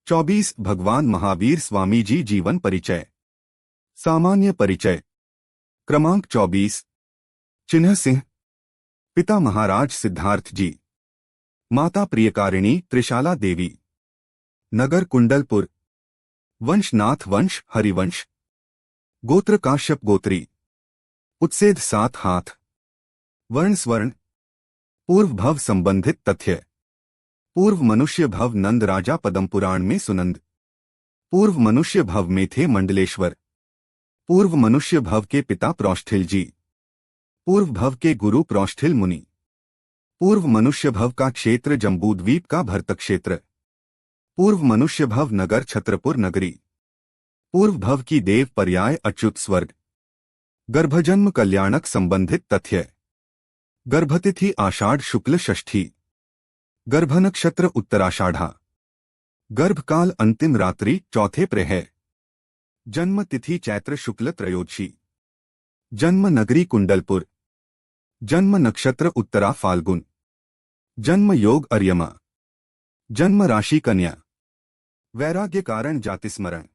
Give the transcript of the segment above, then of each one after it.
24 भगवान महावीर स्वामी जी जीवन परिचय। सामान्य परिचय। क्रमांक 24। चिन्ह सिंह। पिता महाराज सिद्धार्थ जी। माता प्रियकारिणी त्रिशाला देवी। नगर कुंडलपुर। वंश नाथ वंश हरिवंश। गोत्र काश्यप गोत्री। उत्सेद 7 हाथ। वर्ण स्वर्ण। पूर्व भव संबंधित तथ्य। पूर्व मनुष्य भव नंद राजा पद्म पुराण में सुनंद। पूर्व मनुष्य भव में थे मंडलेश्वर। पूर्व मनुष्य भव के पिता प्रौष्ठिल जी। पूर्व भव के गुरु प्रौष्ठिल मुनि। पूर्व मनुष्य भव का क्षेत्र जम्बूद्वीप का भरत क्षेत्र। पूर्व मनुष्य भव नगर छत्रपुर नगरी। पूर्व भव की देव पर्याय अच्युत स्वर्ग। गर्भजन्म कल्याणक संबंधित तथ्य। गर्भतिथि आषाढ़ शुक्ल षष्ठी। गर्भनक्षत्र उत्तराषाढ़ा। गर्भकाल अंतिम रात्रि चौथे प्रहर। जन्म तिथि चैत्र शुक्ल त्रयोदशी। जन्म नगरी कुंडलपुर। जन्म नक्षत्र उत्तरा फाल्गुन। जन्म योग अर्यमा। जन्म राशि कन्या। वैराग्य कारण जातिस्मरण।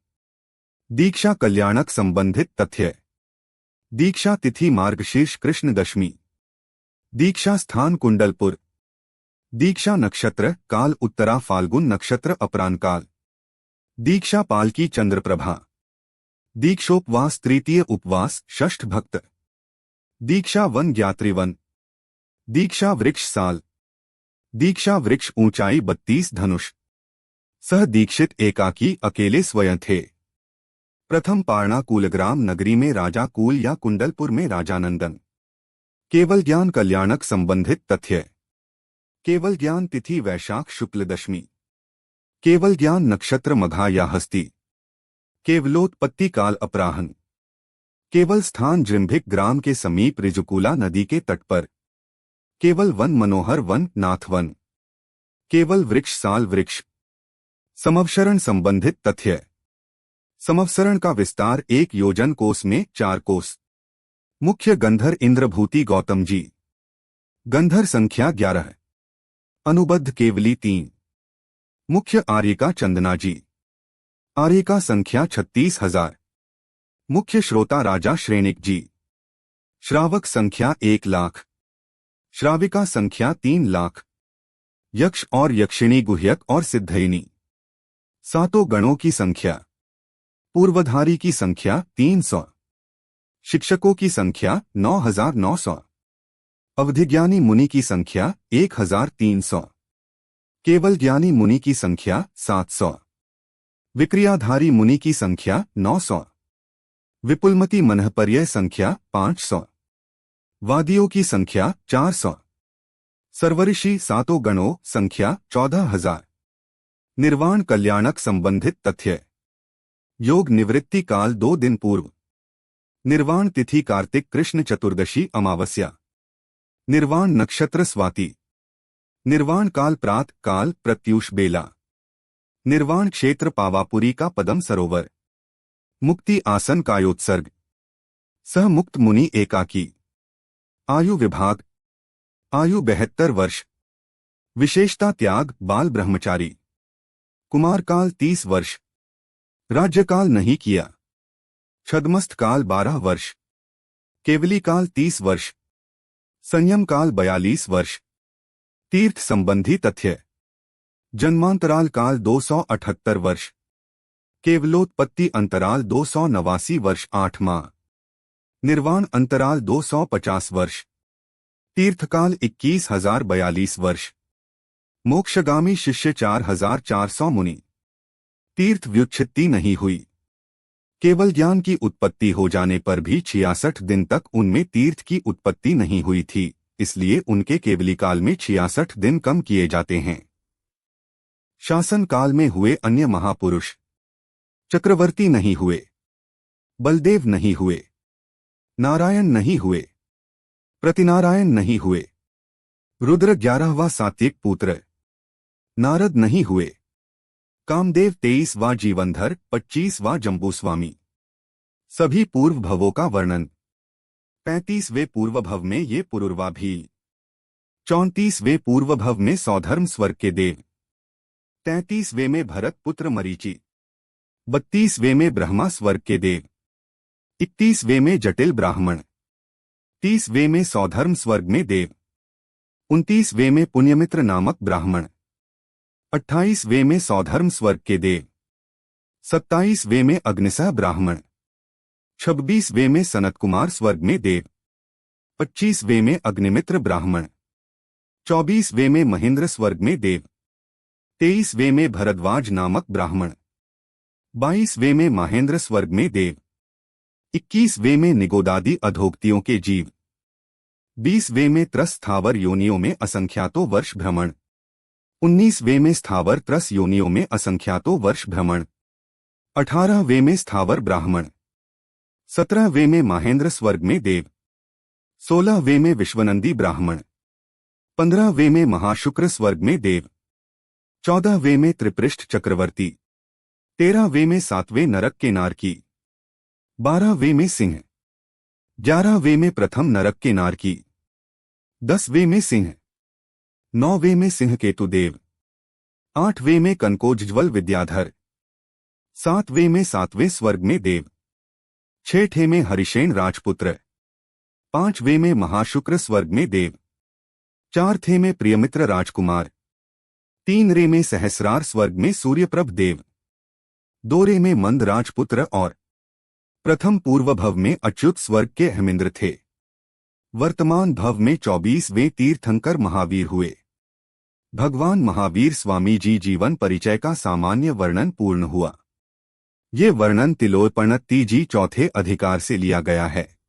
दीक्षा कल्याणक संबंधित तथ्य। दीक्षा तिथि मार्गशीर्ष कृष्ण दशमी। दीक्षा स्थान कुंडलपुर। दीक्षा नक्षत्र काल उत्तरा फाल्गुन नक्षत्र अपराह्न काल। दीक्षा पालकी चंद्रप्रभा। दीक्षोपवास तृतीय उपवास षष्ठ भक्त। दीक्षा वन ज्ञात्रिवन। दीक्षा वृक्ष साल। दीक्षा वृक्ष ऊंचाई 32 धनुष। सह दीक्षित एकाकी अकेले स्वयं थे। प्रथम पारणा कूलग्राम नगरी में राजा कूल या कुंडलपुर में राजानंदन। केवल ज्ञान कल्याणक संबंधित तथ्य। केवल ज्ञान तिथि वैशाख शुक्ल दशमी। केवल ज्ञान नक्षत्र मघा या हस्ती। केवलोत्पत्ति काल अपराह्न। केवल स्थान जृंभिक ग्राम के समीप ऋजुकूला नदी के तट पर। केवल वन मनोहर वन नाथवन। केवल वृक्ष साल वृक्ष। समवसरण संबंधित तथ्य। समवसरण का विस्तार 1 योजन कोस में 4 कोस। मुख्य गंधर इंद्रभूति गौतम जी। गंधर संख्या 11। अनुबद्ध केवली 3। मुख्य आर्यिका चंदना जी। आर्यिका संख्या 36,000। मुख्य श्रोता राजा श्रेणिक जी। श्रावक संख्या 1 लाख। श्राविका संख्या 3 लाख। यक्ष और यक्षिणी गुह्यक और सिद्धयिनी। सातों गणों की संख्या। पूर्वधारी की संख्या 300। शिक्षकों की संख्या 9,900। अवधिज्ञानी मुनि की संख्या 1,300। केवल ज्ञानी मुनि की संख्या 700। विक्रियाधारी मुनि की संख्या 900। विपुलमती मनःपर्यय संख्या 500। वादियों की संख्या 400। सर्वऋषि सातों गणों संख्या 14,000। निर्वाण कल्याणक संबंधित तथ्य। योग निवृत्ति काल 2 दिन पूर्व। निर्वाण तिथि कार्तिक कृष्ण चतुर्दशी अमावस्या। निर्वाण नक्षत्र स्वाति। निर्वाण काल प्रात काल प्रत्यूष बेला। निर्वाण क्षेत्र पावापुरी का पदम सरोवर। मुक्ति आसन कायोत्सर्ग। सह मुक्त मुनि एकाकी। आयु विभाग। आयु 72 वर्ष। विशेषता त्याग बाल ब्रह्मचारी। कुमार काल 30 वर्ष। राज्यकाल नहीं किया। छद्मस्थ काल 12 वर्ष। केवली काल 30 वर्ष। संयम काल 42 वर्ष। तीर्थ संबंधी तथ्य। जन्मांतराल काल 278 वर्ष। केवलोत्पत्ति अंतराल 289 वर्ष 8 माह। निर्वाण अंतराल 250 वर्ष। तीर्थकाल 21,042 वर्ष। मोक्षगामी शिष्य 4,400 मुनि। तीर्थ व्युत्पत्ति नहीं हुई। केवल ज्ञान की उत्पत्ति हो जाने पर भी 66 दिन तक उनमें तीर्थ की उत्पत्ति नहीं हुई थी, इसलिए उनके केवली काल में 66 दिन कम किए जाते हैं। शासन काल में हुए अन्य महापुरुष। चक्रवर्ती नहीं हुए। बलदेव नहीं हुए। नारायण नहीं हुए। प्रतिनारायण नहीं हुए। रुद्र 11वां सात्विक पुत्र। नारद नहीं हुए। कामदेव 23वां जीवनधर 25वां जम्बूस्वामी। सभी पूर्व भवों का वर्णन। 35वें पूर्व भव में ये पुरुरवा भी। 34वें पूर्व भव में सौधर्म स्वर्ग के देव। 33वें में भरत पुत्र मरीचि, 32वें में ब्रह्मा स्वर्ग के देव, 31वें में जटिल ब्राह्मण, 30वें में सौधर्म स्वर्ग में देव, 29वें में पुण्यमित्र नामक ब्राह्मण, 28वें में सौधर्म स्वर्ग के देव, 27वें में अग्निसह ब्राह्मण, 26वें में सनत कुमार स्वर्ग में देव, 25वें में अग्निमित्र ब्राह्मण, 24वें में महेंद्र स्वर्ग में देव, 23वें में भरद्वाज नामक ब्राह्मण, 22वें में महेंद्र स्वर्ग में देव, 21वें में निगोदादि अधोक्तियों के जीव, 20वें में त्रस स्थावर योनियों में असंख्यातों वर्ष भ्रमण, 19वें में स्थावर त्रस योनियों में असंख्यातों वर्ष भ्रमण, 18वें में स्थावर ब्राह्मण, 17वें में महेंद्र स्वर्ग में देव, 16वें में विश्वनंदी ब्राह्मण, 15वें में महाशुक्र स्वर्ग में देव, 14वें में त्रिपृष्ठ चक्रवर्ती, 13वें में 7वें नरक के नारकी, 12वें में सिंह, 11वें में प्रथम नरक के नारकी, 10वें में सिंह, 9वें में सिंह केतु देव, 8वें में कनकोज्ज्वल विद्याधर, 7वें में 7वें स्वर्ग में देव, 6ठे में हरिशेन राजपुत्र, 5वें में महाशुक्र स्वर्ग में देव, 4थे में प्रियमित्र राजकुमार, 3रे में सहस्रार स्वर्ग में सूर्यप्रभ देव, 2रे में मंद राजपुत्र और प्रथम पूर्व भव में अच्युत स्वर्ग के हेमिंद्र थे। वर्तमान भव में 24वें तीर्थंकर महावीर हुए। भगवान महावीर स्वामी जी जीवन परिचय का सामान्य वर्णन पूर्ण हुआ। ये वर्णन तिलोत्पन्नति जी चौथे अधिकार से लिया गया है।